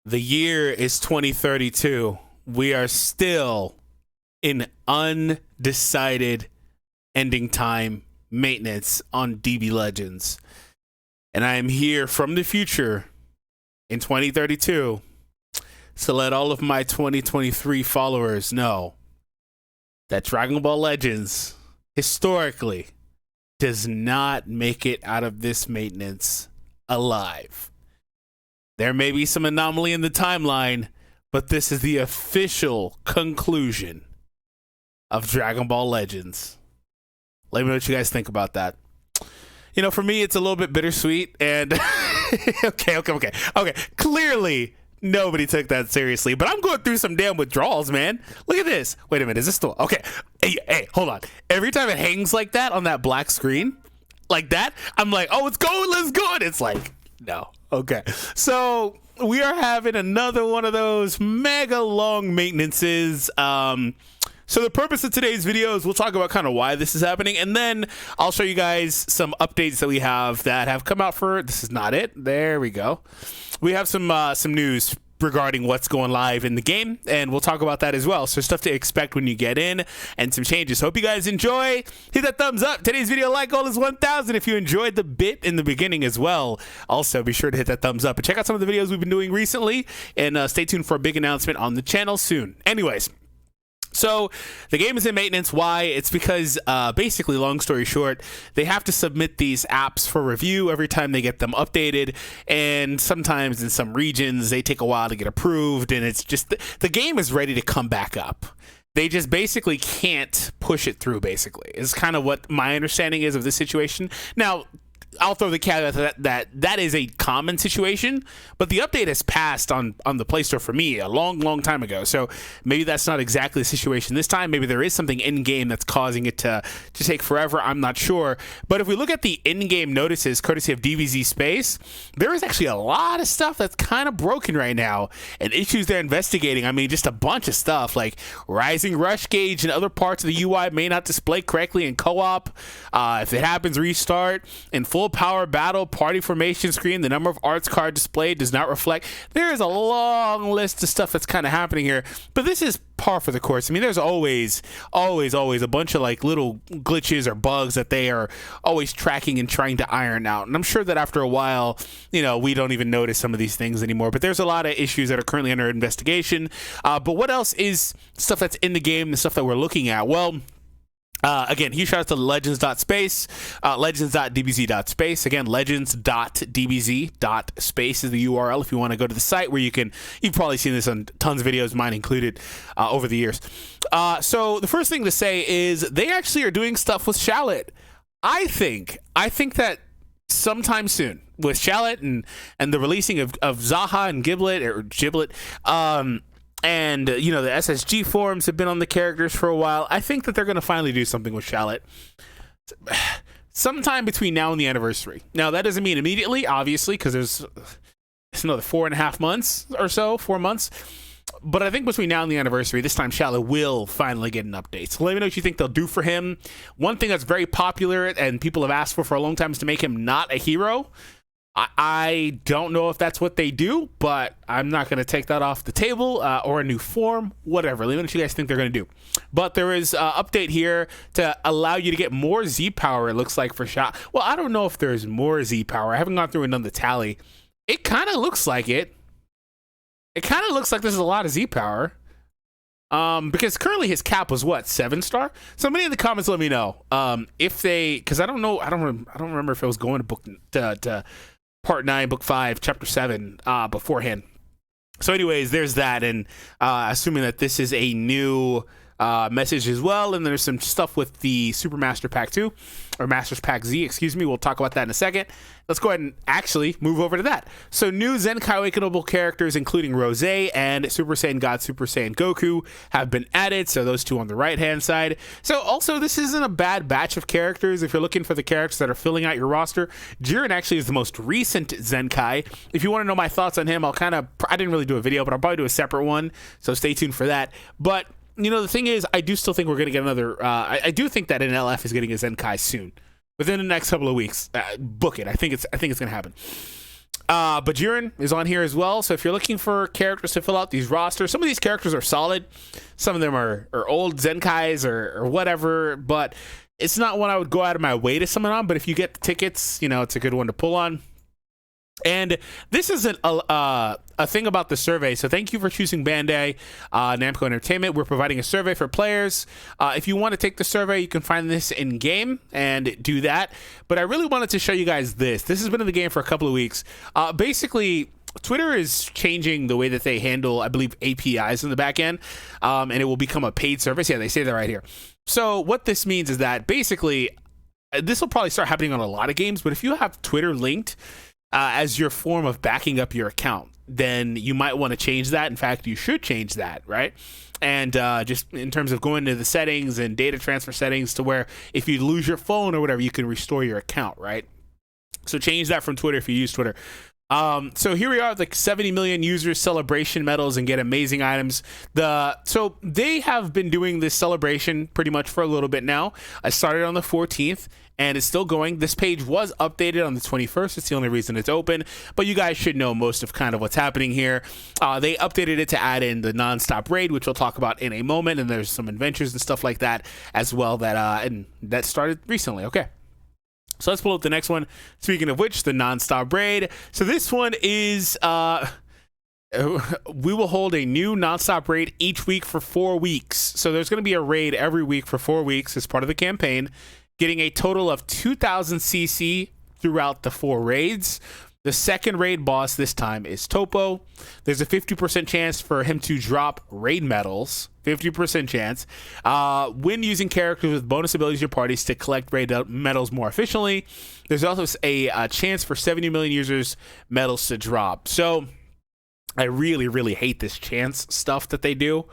The year is 2032. We are still in undecided ending time maintenance on DB Legends. And I am here from the future in 2032 to let all of my 2023 followers know that Dragon Ball Legends historically does not make it out of this maintenance alive. There may be some anomaly in the timeline, but this is the official conclusion of Dragon Ball Legends. Let me know what you guys think about that. You know, for me, it's a little bit bittersweet, and okay. Clearly, nobody took that seriously, but I'm going through some damn withdrawals, man. Look at this. Wait a minute, is this still okay? Hey, hold on. Every time it hangs like that on that black screen, like that, I'm like, oh, it's going, let's go. And it's like, no. Okay, so we are having another one of those mega long maintenances. So the purpose of today's video is we'll talk about kind of why this is happening, and then I'll show you guys some updates that we have that have come out for, this is not it, there we go. We have some news regarding what's going live in the game, and we'll talk about that as well. So stuff to expect when you get in and some changes. Hope you guys enjoy. Hit that thumbs up. Today's video like goal is 1,000 if you enjoyed the bit in the beginning as well. Also be sure to hit that thumbs up and check out some of the videos we've been doing recently, and stay tuned for a big announcement on the channel soon. Anyways, so the game is in maintenance. Why? It's because basically, long story short, they have to submit these apps for review every time they get them updated, and sometimes in some regions they take a while to get approved, and it's just the game is ready to come back up. They just basically can't push it through, basically, is kind of what my understanding is of this situation. Now, I'll throw the caveat that is a common situation, but the update has passed on the Play Store for me a long time ago. So maybe that's not exactly the situation this time. Maybe there is something in game that's causing it to take forever. I'm not sure. But if we look at the in-game notices, courtesy of DBZ Space, there is actually a lot of stuff that's kind of broken right now, and issues they're investigating. I mean, just a bunch of stuff like rising rush gauge and other parts of the UI may not display correctly in co-op. If it happens, restart. In full power battle party formation screen, the number of arts card displayed does not reflect. There is a long list of stuff that's kind of happening here, but this is par for the course. I mean, there's always a bunch of like little glitches or bugs that they are always tracking and trying to iron out, and I'm sure that after a while, you know, we don't even notice some of these things anymore. But there's a lot of issues that are currently under investigation. But what else is stuff that's in the game, the stuff that we're looking at? Well, again, huge shout out to legends.space, legends.dbz.space. Again, legends.dbz.space is the URL if you want to go to the site where you've probably seen this on tons of videos, mine included, over the years. So the first thing to say is they actually are doing stuff with Shallot. I think that sometime soon with Shallot and the releasing of Zaha and Giblet, and, you know, the SSG forums have been on the characters for a while. I think that they're going to finally do something with Shallot sometime between now and the anniversary. Now, that doesn't mean immediately, obviously, because there's another 4.5 months or so, 4 months. But I think between now and the anniversary, this time Shallot will finally get an update. So let me know what you think they'll do for him. One thing that's very popular and people have asked for a long time is to make him not a hero. I don't know if that's what they do, but I'm not going to take that off the table, or a new form, whatever. Let me know what you guys think they're going to do. But there is an update here to allow you to get more Z power, it looks like, for Shallot. Well, I don't know if there's more Z power. I haven't gone through and done the tally. It kind of looks like it. It kind of looks like there's a lot of Z power. Because currently his cap was what, 7-star? Somebody in the comments let me know. If they, because I don't know, I don't remember if it was going to Part 9, Book 5, Chapter 7 beforehand. So anyways, there's that, and assuming that this is a new message as well, and there's some stuff with the Super Master Pack 2, or Masters Pack Z, excuse me. We'll talk about that in a second. Let's go ahead and actually move over to that. So new Zenkai Awakenable characters, including Rose and Super Saiyan God, Super Saiyan Goku, have been added. So those two on the right-hand side. So also, this isn't a bad batch of characters. If you're looking for the characters that are filling out your roster, Jiren actually is the most recent Zenkai. If you want to know my thoughts on him, I didn't really do a video, but I'll probably do a separate one. So stay tuned for that. But you know, the thing is, I do still think we're going to get another. I do think that an LF is getting a Zenkai soon, within the next couple of weeks. Book it. I think it's going to happen. Bajiran is on here as well. So if you're looking for characters to fill out these rosters, some of these characters are solid. Some of them are old Zenkais or whatever, but it's not one I would go out of my way to summon on. But if you get the tickets, you know, it's a good one to pull on. And this isn't a thing about the survey, so thank you for choosing Bandai Namco Entertainment. We're providing a survey for players. If you want to take the survey, you can find this in game and do that. But I really wanted to show you guys this. This has been in the game for a couple of weeks. Basically, Twitter is changing the way that they handle, I believe, APIs in the back end, and it will become a paid service. Yeah, they say that right here. So what this means is that basically, this will probably start happening on a lot of games, but if you have Twitter linked as your form of backing up your account, then you might want to change that. In fact, you should change that, right? And just in terms of going to the settings and data transfer settings to where if you lose your phone or whatever, you can restore your account, right? So change that from Twitter if you use Twitter. So here we are with like 70 million users, celebration medals, and get amazing items. So they have been doing this celebration pretty much for a little bit now. I started on the 14th. And it's still going. This page was updated on the 21st. It's the only reason it's open. But you guys should know most of kind of what's happening here. They updated it to add in the non-stop raid, which we'll talk about in a moment. And there's some adventures and stuff like that as well that started recently. Okay. So let's pull up the next one. Speaking of which, the non-stop raid. So this one is... we will hold a new non-stop raid each week for 4 weeks. So there's going to be a raid every week for 4 weeks as part of the campaign, getting a total of 2,000 CC throughout the 4 raids. The second raid boss this time is Topo. There's a 50% chance for him to drop raid medals. 50% chance. When using characters with bonus abilities in your parties to collect raid medals more efficiently. There's also a chance for 70 million users medals to drop. So I really, really hate this chance stuff that they do.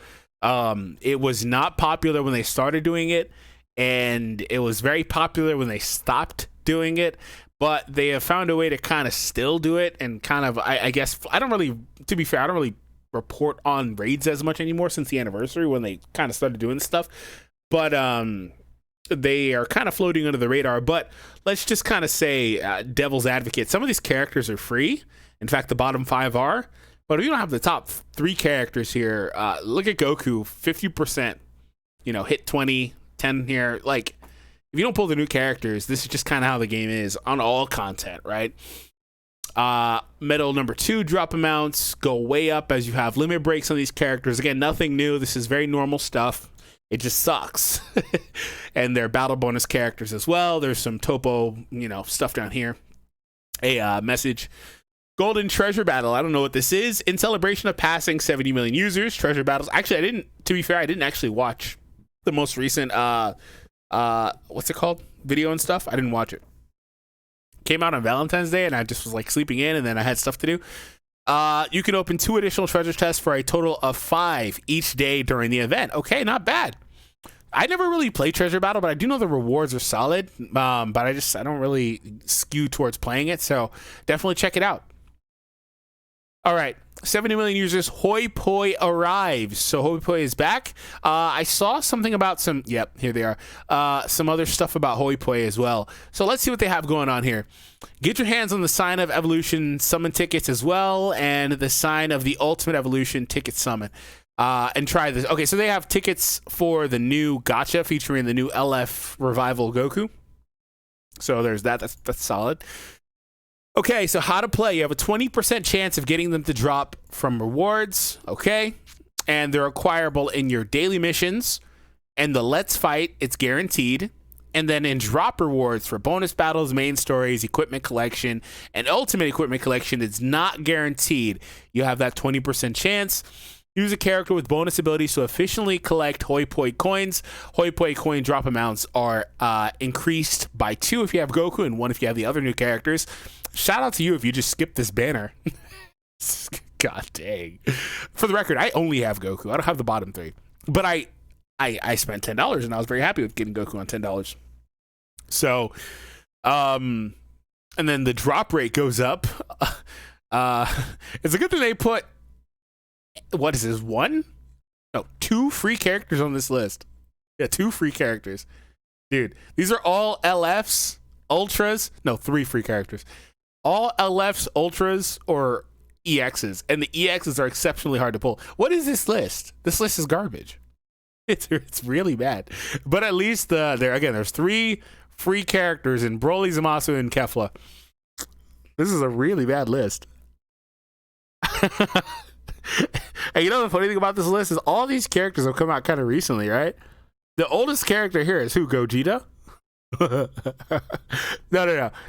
It was not popular when they started doing it, and it was very popular when they stopped doing it, but they have found a way to kind of still do it. And kind of, I guess, to be fair, I don't really report on raids as much anymore since the anniversary when they kind of started doing stuff, but they are kind of floating under the radar. But let's just kind of say, devil's advocate, some of these characters are free. In fact, the bottom 5 are, but if you don't have the top 3 characters here, look at Goku, 50%, hit 20, 10 here. Like, if you don't pull the new characters, this is just kind of how the game is on all content, right? Medal number 2 drop amounts go way up as you have limit breaks on these characters. Again, nothing new. This is very normal stuff. It just sucks. And they're battle bonus characters as well. There's some Topo, stuff down here. A message. Golden Treasure Battle. I don't know what this is. In celebration of passing 70 million users, Treasure Battles. Actually, to be fair, I didn't actually watch the most recent what's it called, video and stuff. I didn't watch it. Came out on Valentine's Day and I just was like sleeping in, and then I had stuff to do. You can open 2 additional treasure chests for a total of 5 each day during the event. Okay, not bad. I never really played Treasure Battle, but I do know the rewards are solid. But I don't really skew towards playing it, so definitely check it out. All right, 70 million users, Hoi Poi arrives. So Hoi Poi is back. I saw something about here they are. Some other stuff about Hoi Poi as well. So let's see what they have going on here. Get your hands on the Sign of Evolution summon tickets as well, and the Sign of the Ultimate Evolution ticket summon. And try this. Okay, so they have tickets for the new gacha featuring the new LF Revival Goku. So there's that. That's solid. Okay, so how to play. You have a 20% chance of getting them to drop from rewards, okay? And they're acquirable in your daily missions. And the Let's Fight, it's guaranteed. And then in drop rewards for bonus battles, main stories, equipment collection, and ultimate equipment collection, it's not guaranteed. You have that 20% chance. Use a character with bonus abilities to efficiently collect Hoi Poi coins. Hoi Poi coin drop amounts are increased by 2 if you have Goku and 1 if you have the other new characters. Shout out to you if you just skipped this banner. God dang. For the record, I only have Goku. I don't have the bottom 3. But I spent $10 and I was very happy with getting Goku on $10. So, and then the drop rate goes up. It's a good thing they put, what is this, 1? No, 2 free characters on this list. Yeah, 2 free characters. Dude, these are all LFs, Ultras. No, 3 free characters. all LFs, Ultras, or EXs, and the EXs are exceptionally hard to pull. What is this list? This list is garbage. It's really bad. But at least there's 3 free characters in Broly, Zamasu, and Kefla. This is a really bad list. And you know the funny thing about this list is all these characters have come out kind of recently, right? The oldest character here is who? Gogeta? No.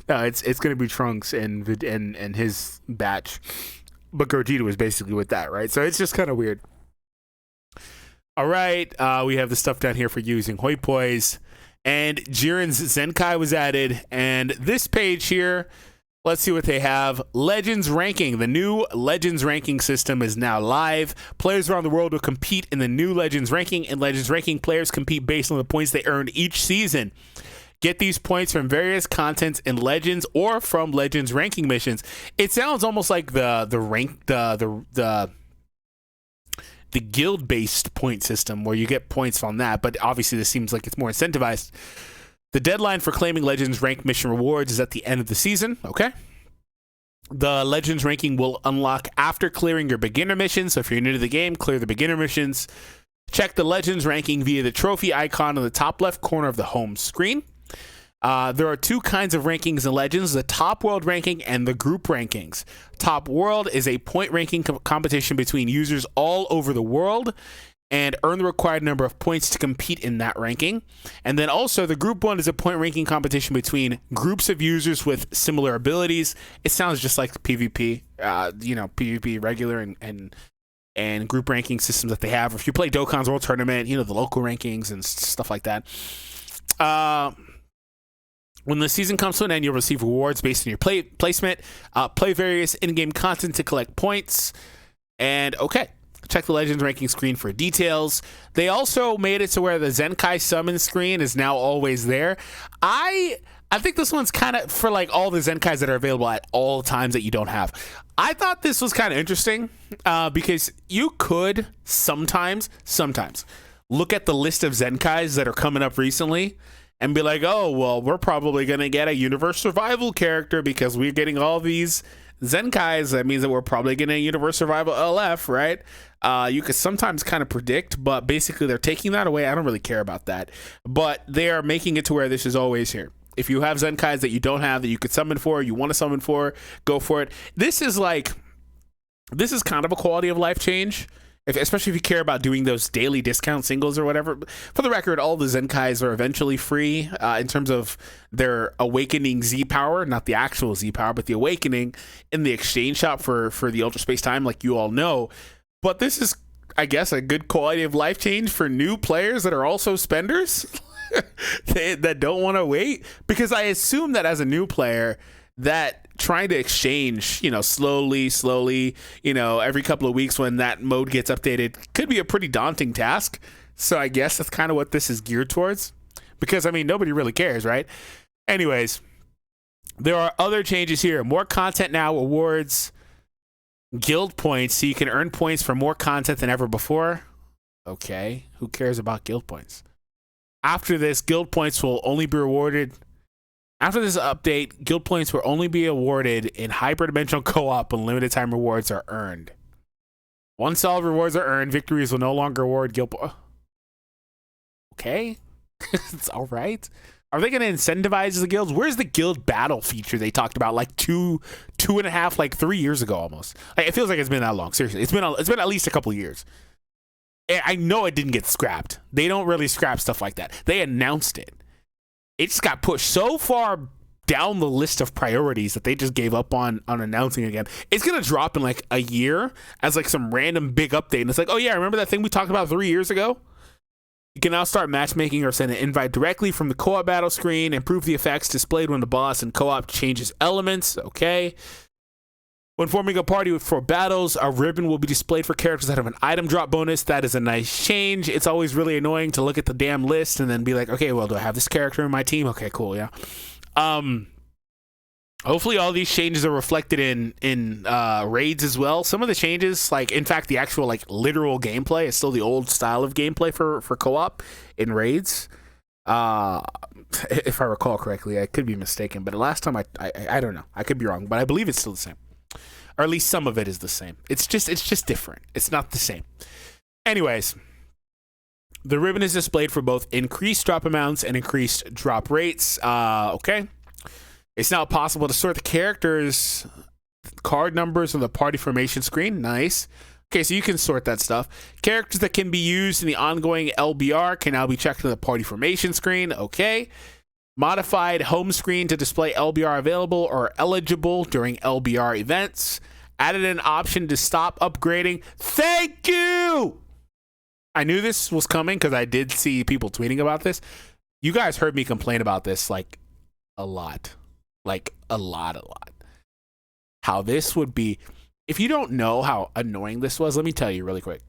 It's gonna be Trunks and his batch, but Gogeta was basically with that, right? So it's just kind of weird. All right, we have the stuff down here for using Hoi Pois, and Jiren's Zenkai was added, and this page here. Let's see what they have. Legends Ranking. The new Legends Ranking system is now live. Players around the world will compete in the new Legends Ranking. In Legends Ranking, players compete based on the points they earned each season. Get these points from various contents in Legends or from Legends Ranking missions. It sounds almost like the guild-based point system where you get points on that, but obviously this seems like it's more incentivized. The deadline for claiming Legends Rank mission rewards is at the end of the season, okay? The Legends Ranking will unlock after clearing your beginner missions, so if you're new to the game, clear the beginner missions. Check the Legends Ranking via the trophy icon in the top left corner of the home screen. There are 2 kinds of rankings in Legends, the Top World Ranking and the Group Rankings. Top World is a point ranking competition between users all over the world, and earn the required number of points to compete in that ranking. And then also the Group 1 is a point ranking competition between groups of users with similar abilities. It sounds just like PvP, PvP regular and group ranking systems that they have. If you play Dokkan's World Tournament, the local rankings and stuff like that. When the season comes to an end, you'll receive rewards based on your placement. Play various in-game content to collect points. And okay. Check the Legends Ranking screen for details. They also made it to where the Zenkai summon screen is now always there. I think this one's kind of for like all the Zenkais that are available at all times that you don't have. I thought this was kind of interesting because you could sometimes look at the list of Zenkais that are coming up recently and be like, oh, well, we're probably going to get a Universe Survival character because we're getting all these Zenkais. That means that we're probably getting a Universe Survival LF, right? You could sometimes kind of predict, but basically they're taking that away. I don't really care about that. But they are making it to where this is always here. If you have Zenkais that you don't have that you could summon for, you want to summon for, go for it. This is kind of a quality of life change. Especially if you care about doing those daily discount singles or whatever. For the record, all the Zenkais are eventually free in terms of their Awakening Z power, not the actual Z power, but the Awakening in the exchange shop for the Ultra Space Time, like you all know. But this is, I guess, a good quality of life change for new players that are also spenders that don't want to wait. Because I assume that as a new player, that trying to exchange, slowly, every couple of weeks when that mode gets updated could be a pretty daunting task. So I guess that's kind of what this is geared towards. Because, nobody really cares, right? Anyways, there are other changes here. More content now, awards, guild points, so you can earn points for more content than ever before. Okay, who cares about guild points? After this, guild points will only be rewarded. After this update, guild points will only be awarded in hyperdimensional co-op when limited time rewards are earned. Once all rewards are earned, victories will no longer award guild points. Okay, it's all right. Are they going to incentivize the guilds? Where's the guild battle feature they talked about like two and a half, like 3 years ago almost? Like, it feels like it's been that long. Seriously, it's been at least a couple of years. I know it didn't get scrapped. They don't really scrap stuff like that. They announced it. It just got pushed so far down the list of priorities that they just gave up on announcing again. It's going to drop in like a year as like some random big update. And it's like, oh yeah, remember that thing we talked about 3 years ago? You can now start matchmaking or send an invite directly from the co-op battle screen, improve the effects displayed when the boss in co-op changes elements. Okay. When forming a party for battles, a ribbon will be displayed for characters that have an item drop bonus. That is a nice change. It's always really annoying to look at the damn list and then be like, okay, well, do I have this character in my team? Okay, cool, yeah. Hopefully all these changes are reflected in raids as well. Some of the changes, like, in fact, the actual, like, literal gameplay is still the old style of gameplay for co-op in raids. Uh, if I recall correctly, I could be mistaken, but the last time I don't know. I could be wrong, but I believe it's still the same, or at least some of it is the same. It's just different. It's not the same. Anyways, the ribbon is displayed for both increased drop amounts and increased drop rates. Okay. It's now possible to sort the characters' card numbers on the party formation screen. Nice. Okay, so you can sort that stuff. Characters that can be used in the ongoing LBR can now be checked on the party formation screen. Okay. Modified home screen to display LBR available or eligible during LBR events. Added an option to stop upgrading. Thank you! I knew this was coming because I did see people tweeting about this. You guys heard me complain about this like a lot. Like a lot. How this would be. If you don't know how annoying this was, let me tell you really quick.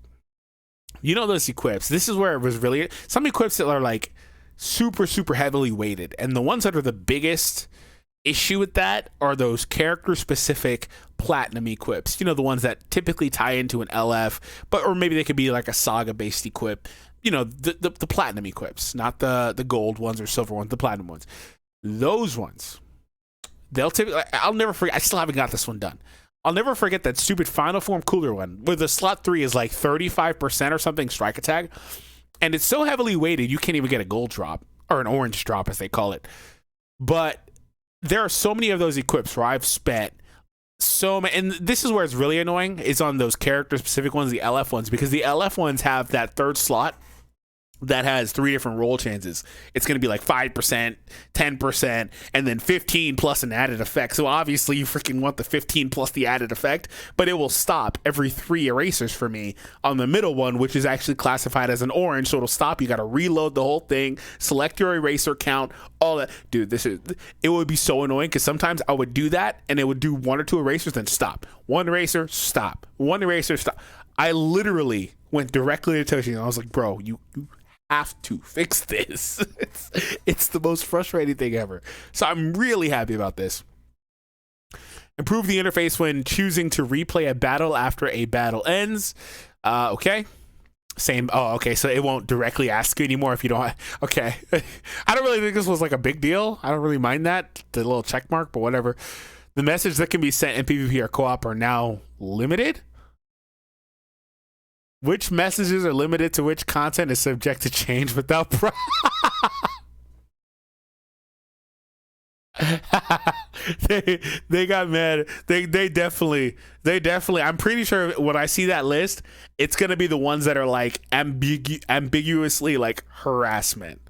You know those equips. This is where it was really... Some equips that are like super, super heavily weighted. And the ones that are the biggest issue with that are those character-specific platinum equips. You know, the ones that typically tie into an LF, or maybe they could be like a saga-based equip. You know, the platinum equips, not the gold ones or silver ones, the platinum ones. Those ones, they'll typically... I'll never forget. I still haven't got this one done. I'll never forget that stupid Final Form Cooler one, where the slot 3 is like 35% or something strike attack, and it's so heavily weighted you can't even get a gold drop, or an orange drop as they call it. But there are so many of those equips where I've spent so many, and this is where it's really annoying, is on those character-specific ones, the LF ones, because the LF ones have that third slot that has 3 different roll chances. It's going to be like 5%, 10%, and then 15 plus an added effect. So obviously you freaking want the 15 plus the added effect, but it will stop every 3 erasers for me on the middle one, which is actually classified as an orange. So it'll stop. You got to reload the whole thing, select your eraser count, all that. Dude, it would be so annoying because sometimes I would do that and it would do 1 or 2 erasers, then stop. 1 eraser, stop. 1 eraser, stop. I literally went directly to Toshi and I was like, bro, you have to fix this. It's the most frustrating thing ever. So I'm really happy about this. Improve the interface when choosing to replay a battle after a battle ends. Okay. Same. Oh, okay. So it won't directly ask you anymore if you don't. Okay. I don't really think this was like a big deal. I don't really mind that, the little check mark, but whatever. The message that can be sent in PvP or co-op are now limited. Which messages are limited to which content is subject to change without they got mad. They definitely I'm pretty sure when I see that list, it's gonna be the ones that are like ambiguously like harassment.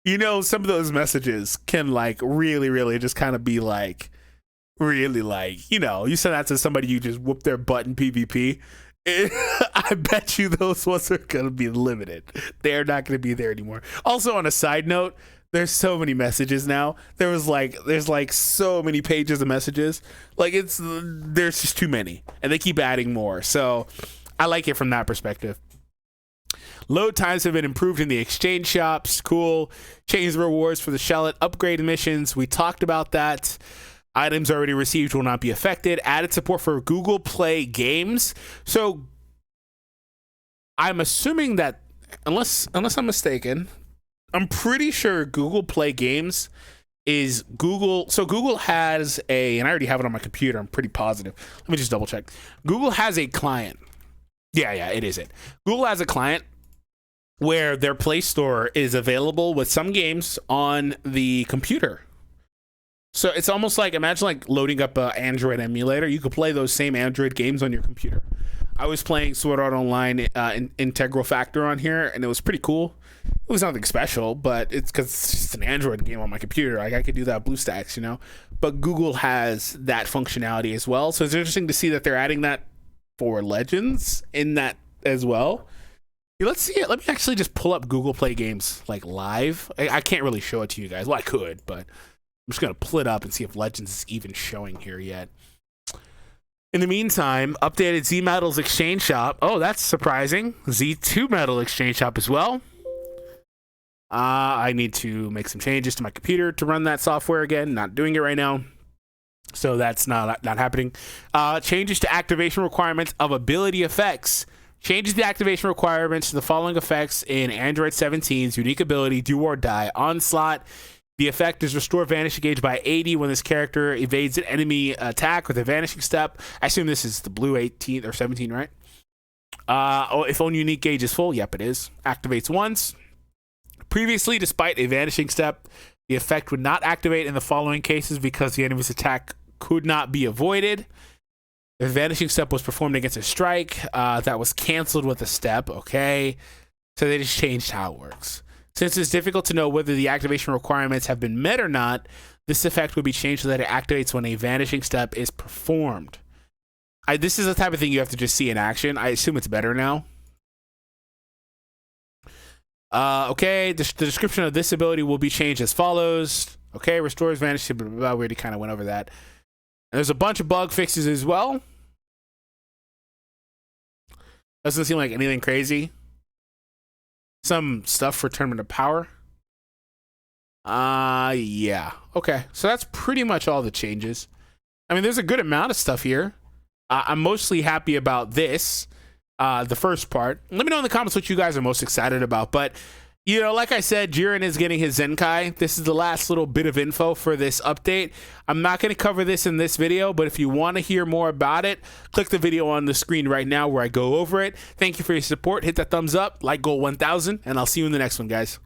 You know, some of those messages can like really just kind of be like really like, you know, you send that to somebody, you just whoop their butt in PvP. I bet you those ones are going to be limited. They're not going to be there anymore. Also, on a side note, there's so many messages now. There's like so many pages of messages. Like there's just too many, and they keep adding more. So I like it from that perspective. Load times have been improved in the exchange shops. Cool. Change the rewards for the shallot upgrade missions. We talked about that. Items already received will not be affected. Added support for Google Play games. So I'm assuming that, unless I'm mistaken, I'm pretty sure Google Play games is Google. So Google has and I already have it on my computer. I'm pretty positive. Let me just double check. Google has a client. Yeah, it is it. Google has a client where their Play Store is available with some games on the computer. So it's almost like, imagine like loading up an Android emulator. You could play those same Android games on your computer. I was playing Sword Art Online Integral Factor on here, and it was pretty cool. It was nothing special, but it's because it's just an Android game on my computer. Like I could do that BlueStacks, you know. But Google has that functionality as well. So it's interesting to see that they're adding that for Legends in that as well. Let's see it. Let me actually just pull up Google Play games like live. I can't really show it to you guys. Well, I could, but I'm just going to pull it up and see if Legends is even showing here yet. In the meantime, updated Z Metals Exchange Shop. Oh, that's surprising. Z2 Metal Exchange Shop as well. I need to make some changes to my computer to run that software again. Not doing it right now. So that's not happening. Changes to activation requirements of ability effects Changes the activation requirements to the following effects in Android 17's unique ability, Do or Die Onslaught. The effect is restore vanishing gauge by 80 when this character evades an enemy attack with a vanishing step. I assume this is the blue 18 or 17, right? If only unique gauge is full, yep, it is. Activates once. Previously, despite a vanishing step, the effect would not activate in the following cases because the enemy's attack could not be avoided. If a vanishing step was performed against a strike, that was canceled with a step, okay? So they just changed how it works. Since it's difficult to know whether the activation requirements have been met or not, this effect would be changed so that it activates when a vanishing step is performed. This is the type of thing you have to just see in action. I assume it's better now. Okay, the description of this ability will be changed as follows. Okay, restores vanishing, blah, blah, blah. We already kind of went over that. And there's a bunch of bug fixes as well. Doesn't seem like anything crazy. Some stuff for Tournament of Power. Yeah. Okay, so that's pretty much all the changes. I mean, there's a good amount of stuff here. I'm mostly happy about this, the first part. Let me know in the comments what you guys are most excited about. But, you know, like I said, Jiren is getting his Zenkai. This is the last little bit of info for this update. I'm not going to cover this in this video, but if you want to hear more about it, click the video on the screen right now where I go over it. Thank you for your support. Hit that thumbs up, like goal 1000, and I'll see you in the next one, guys.